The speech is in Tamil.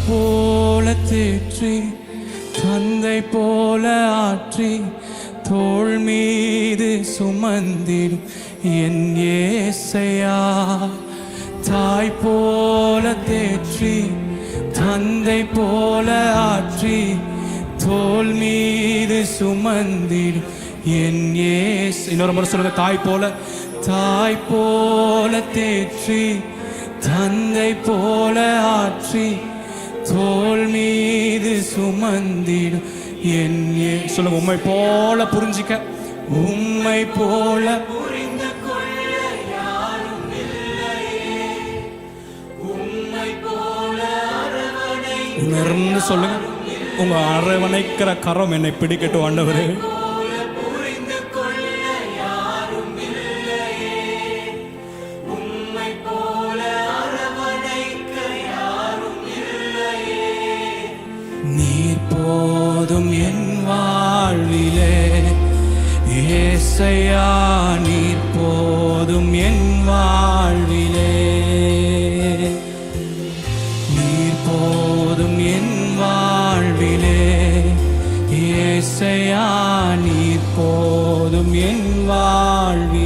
போல தேற்றி தந்தை போல ஆற்றி தோள் மீது சுமந்திடும் என் ஏசையா. தாய் போல தேற்றி தந்தை போல ஆற்றி தோள் மீது சுமந்திடும் என் ஏசு. இன்னொரு முறை சொல்லுங்க, தாய் போல தேற்றி தந்தை போல ஆற்றி தோள் மீது சுமந்திடும் என் சொல்லுங்க. உம்மை போல புரிஞ்சிக்க, உம்மை போல புரிந்து கொள்ள யாரும் இல்லையே. உம்மை போல அரவணை உணர்ந்து சொல்லுங்க. உங்க அரவணைக்கிற கரம் என்னை பிடிக்கட்டும் ஆண்டவரே. நீர் போதும் என் வாழ்விலே ஏசையா, நீர் போதும் என் வாழ்விலே. நீர் போதும் என் வாழ்விலே ஏசையா, நீர் போதும் என் வாழ்விலே.